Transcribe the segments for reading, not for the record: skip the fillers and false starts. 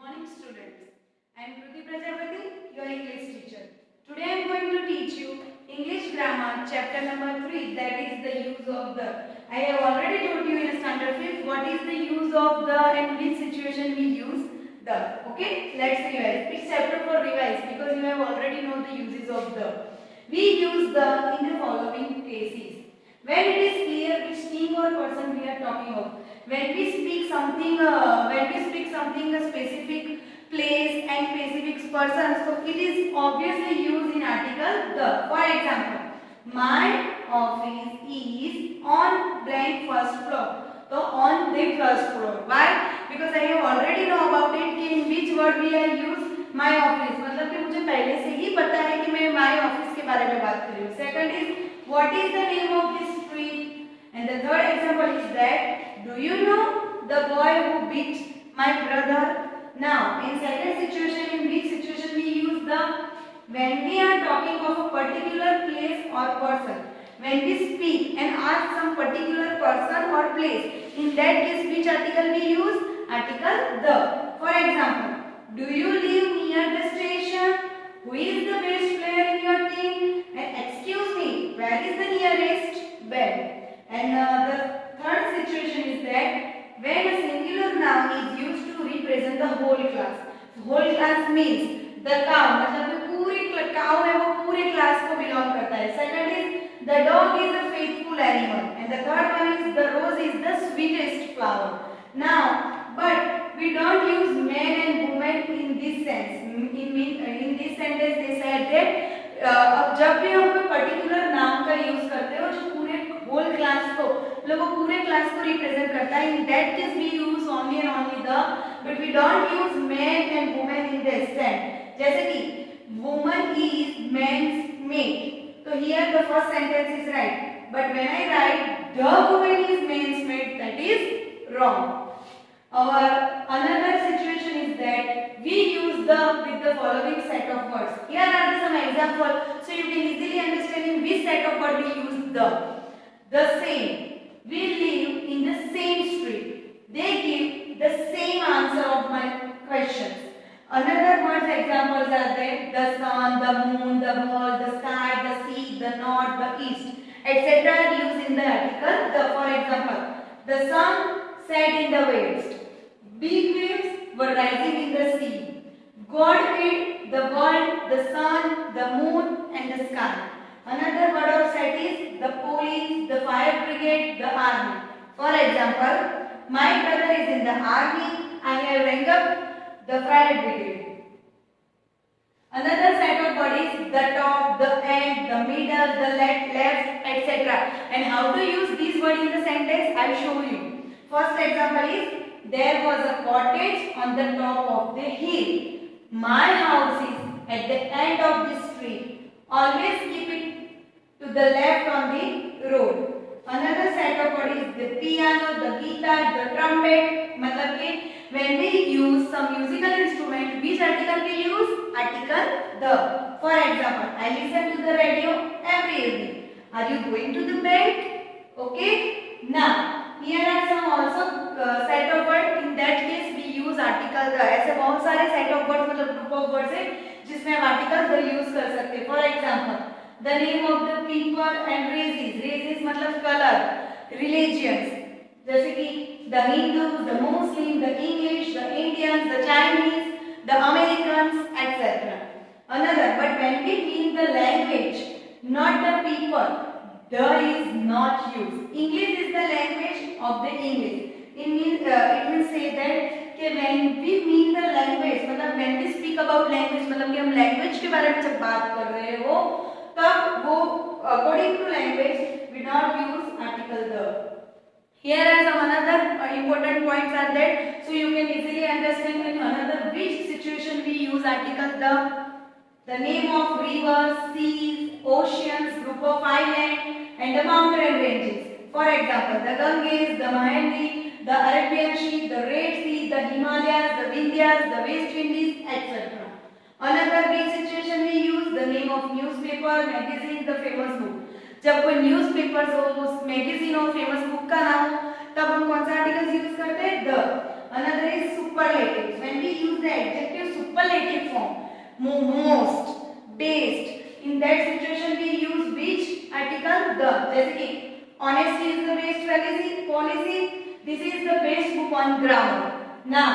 morning students. I am Kruti Prajapati, your English teacher. Today I am going to teach you English grammar chapter number 3, that is the use of the. I have already told you in standard 5th what is the use of the and which situation we use the. Okay, let's revise. It's chapter for revise because you have already know the uses of the. We use the in the following cases. When it is clear which thing or person we are talking of. When we speak something a specific place and specific person, so it is obviously used in article the. For example, my office is on blank first floor. So on the first floor. Why? Because I have already know about it कि in which word we are use my office. मतलब कि मुझे पहले से ही पता है कि मैं my office के बारे में बात कर रही हूँ. Second is what is the name of this street? And the third example is that do you know the boy who beat my brother? Now, in second situation, in which situation we use the? When we are talking of a particular place or person, when we speak and ask some particular person or place, in that case, which article we use? Article the. For example, do you live near the station? Who is the best player in your team? And excuse me, where is the nearest bed? And the third situation is that when a singular noun is used to represent the whole class. Whole class means the cow, मतलब जो पूरी cow है वो पूरे class को belong करता है. Second is the dog is a faithful animal, and the third one is the rose is the sweetest flower. Now, but we don't use man and woman in this sense. In this sentence they said that अब जब भी हम कोई particular नाम का use करते हो जो पूरे होल क्लास को मतलब वो पूरे क्लास को रिप्रेजेंट करता है, in that case we use only and only the, but we don't use man and women in this sense. जैसे कि वुमन इज मेन्स मेड, तो here the first sentence is right, but when I write the woman is men's made, that is wrong. Our another situation is that we use the with the following set of words. Here are some examples, so you can easily understand in which set of word we use the. The same. We live in the same street. They give the same answer of my questions. Another words examples are there: the sun, the moon, the ball, the sky, the sea, the north, the east, etc. are used in the article the. For example, the sun set in the west. Big waves were rising in the sea. God made the world, the sun, the moon and the sky. Another word of set is the police, the fire brigade, the army. For example, my brother is in the army. I have rang up the fire brigade. Another set of word is the top, the end, the middle, the left, etc. And how to use these words in the sentence? I will show you. First example is there was a cottage on the top of the hill. My house is at the end of the street. Always keep it to the left on the road. Another set of words is the piano, the guitar, the trumpet. मतलब कि when we use some musical instrument, which article we use? Article the. For example, I listen to the radio every evening. Are you going to the bank? Okay. Now, here are some also set of words. In that case we use article the. ऐसे बहुत सारे set of words मतलब group of words है जिसमें हम article the use कर सकते हैं. For example, the name of the people and races. Races मतलब color, religions. जैसे कि the Hindus, the Muslims, the English, the Indians, the Chinese, the Americans, etc. Another, but when we mean the language, not the people, the is not used. English is the language of the English. It means say that कि when we mean the language, मतलब when we speak about language, मतलब कि हम language के बारे में जब बात कर रहे हो, तब वो according to language we not use article the. Here are some another important points are that, so you can easily understand in another which situation we use article the. The name of rivers, seas, oceans, group of islands and the mountain ranges. For example, the Ganges, the Mahendri, the Arabian Sea, the Red Sea, the Himalayas, the Vindhyas, the West Indies, etc. Another big situation we use the name of newspaper, magazine, the famous book. जब कोई newspapers हो, उस magazine हो, famous book का नाम हो, तब हम कौन सा आर्टिकल्स यूज करते हैं? The. Another is superlatives. When we use the adjective superlative form, most, best, in that situation we use which article? The. जैसे कि honesty is the best policy. This is the best book on grammar. Now,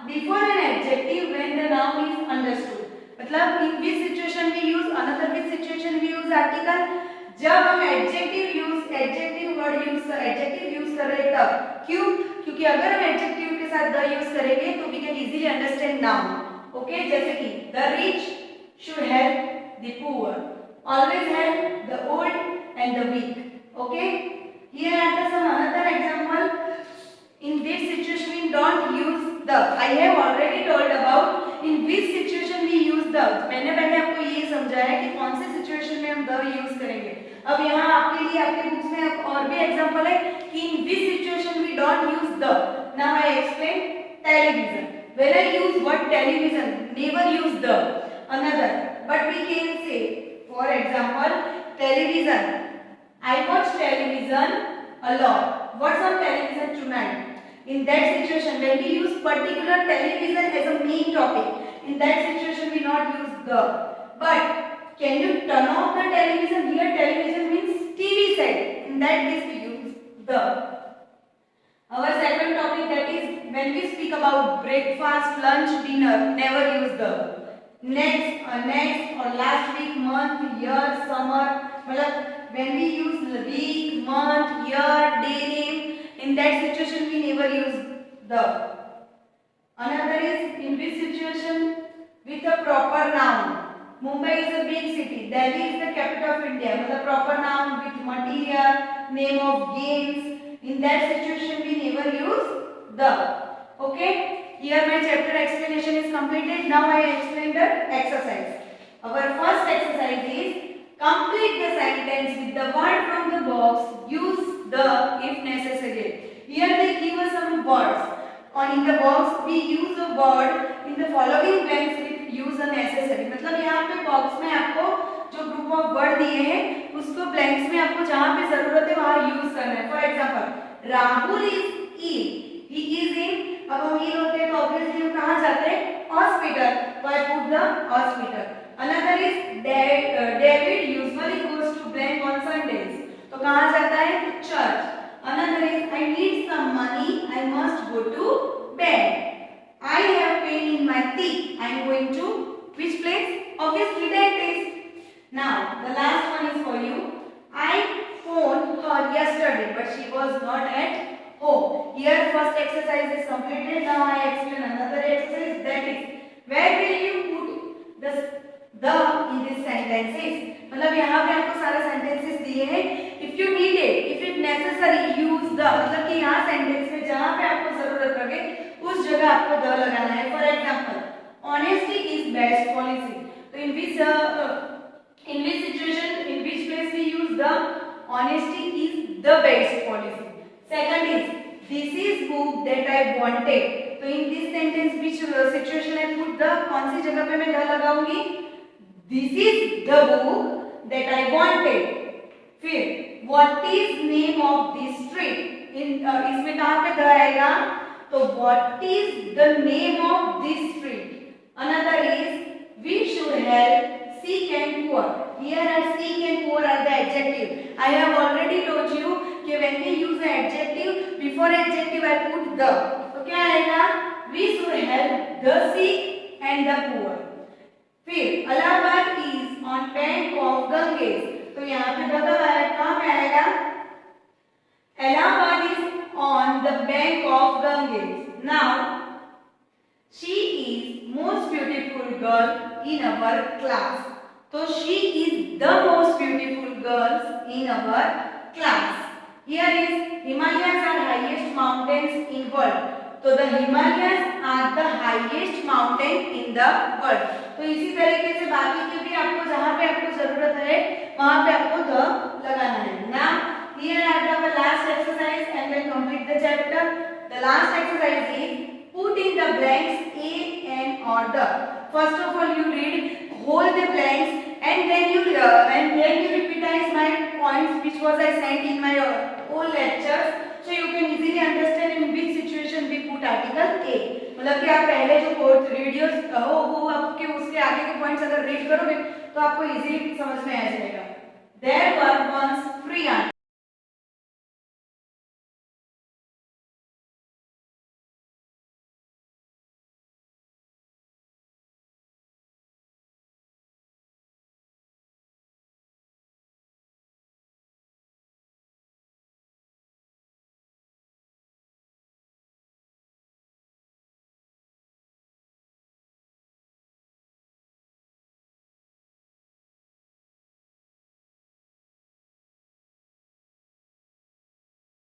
before an adjective, when the noun is understood, मतलब in which situation we use, another which situation we use article. जब हम adjective use कर रहे तब. क्यों? क्योंकि अगर हम adjective के साथ the यूज करेंगे तो we can easily understand noun. Okay, जैसे कि the rich should help the poor, always help the old and the weak. Okay, here are some another example. In this situation we don't use the. I have already told about in which situation we use the. मैंने पहले आपको ये समझाया कि कौन से situation में हम the यूज करेंगे. अब यहाँ आपके लिए आपके बुक्स में आप और भी एग्जांपल है कि in which situation we don't use the. Now I explain television. When I use word television, never use the. Another, but we can say, for example, television. I watch television a lot. What's on television tonight? In that situation, when we use particular television as a main topic, in that situation we not use the. But can you turn off the television? Here television means TV set. In that case we use the. Our second topic, that is when we speak about breakfast, lunch, dinner, never use the. Next or last week, month, year, summer, मतलब when we use week, month, year, day name, in that situation we never use the. Another is in which situation with a proper noun. Mumbai is a big city. Delhi is the capital of India. With a proper noun with material, name of games. In that situation we never use the. Okay. Here my chapter explanation is completed. Now I explain the exercise. Our first exercise is complete the sentence with the word from the box. Use the if necessary. Here they give us some words. In the box we use a word in the following blanks with use a necessary. मतलब यहाँ पे box में आपको जो group of word दिए हैं उसको blanks में आपको जहाँ पे जरूरत है वहाँ यूज करना है. For example, Rahul is ill, he is in. अब हम इल होते हैं तो ऑब्वियसली हम कहाँ जाते हैं? हॉस्पिटल. तो I put the hospital. Another is David usually goes to blank on Sundays. तो कहाँ जाता है? Church. Another is I need some money, I must go to bed. I have pain in my teeth. I am going to which place? Obviously dentist. Now the last one is for you. I phoned her yesterday, but she was not at home. Here first exercise is completed. Now I explain another exercise, that is where will you put the in these sentences. मतलब यहाँ पे आपको सारे sentences दिए हैं. If you need it, if it necessary, use the. मतलब कि यहाँ sentence में जहाँ पे आपको जरूरत लगे उस जगह आपको द लगाना है. For example, honesty is best policy. तो in which situation, in which place we use the? Honesty is the best policy. Second is this is book that I wanted. तो in this sentence which situation I put the, कौन सी जगह पे मैं the लगाऊंगी? This is the book that I wanted. फिर what is name of this street. इसमें कहाँ पे द आएगा? So what is the name of this street? Another is we should help sick and poor. Here are sick and poor are the adjective. I have already told you कि when we use the adjective, before adjective I put the. तो क्या आएगा? We should help the sick and the poor. फिर Allahabad is on bank of Ganges. तो यहाँ पे बदल आएगा, कहाँ पे आएगा? Allahabad is on the bank of Ganges. Now, she is most beautiful girl in our class. So she is the most beautiful girls in our class. Here is Himalayas are highest mountains in world. So the Himalayas are the highest mountain in the world. तो इसी तरीके से बाकी के भी आपको जहाँ पे आपको जरूरत है वहाँ पे आपको द लगाना है. Now here I have the last exercise and then complete the chapter. The last exercise is put in the blanks A and or the. First of all, you read whole the blanks and then you repetize my points which was I sent in my whole lectures, so you can easily understand in which situation we put article A. मतलब कि आप पहले जो course videos हो वो आपके उसके आगे के पॉइंट्स अगर रीड करोगे तो आपको इजीली समझ में आ जाएगा. There was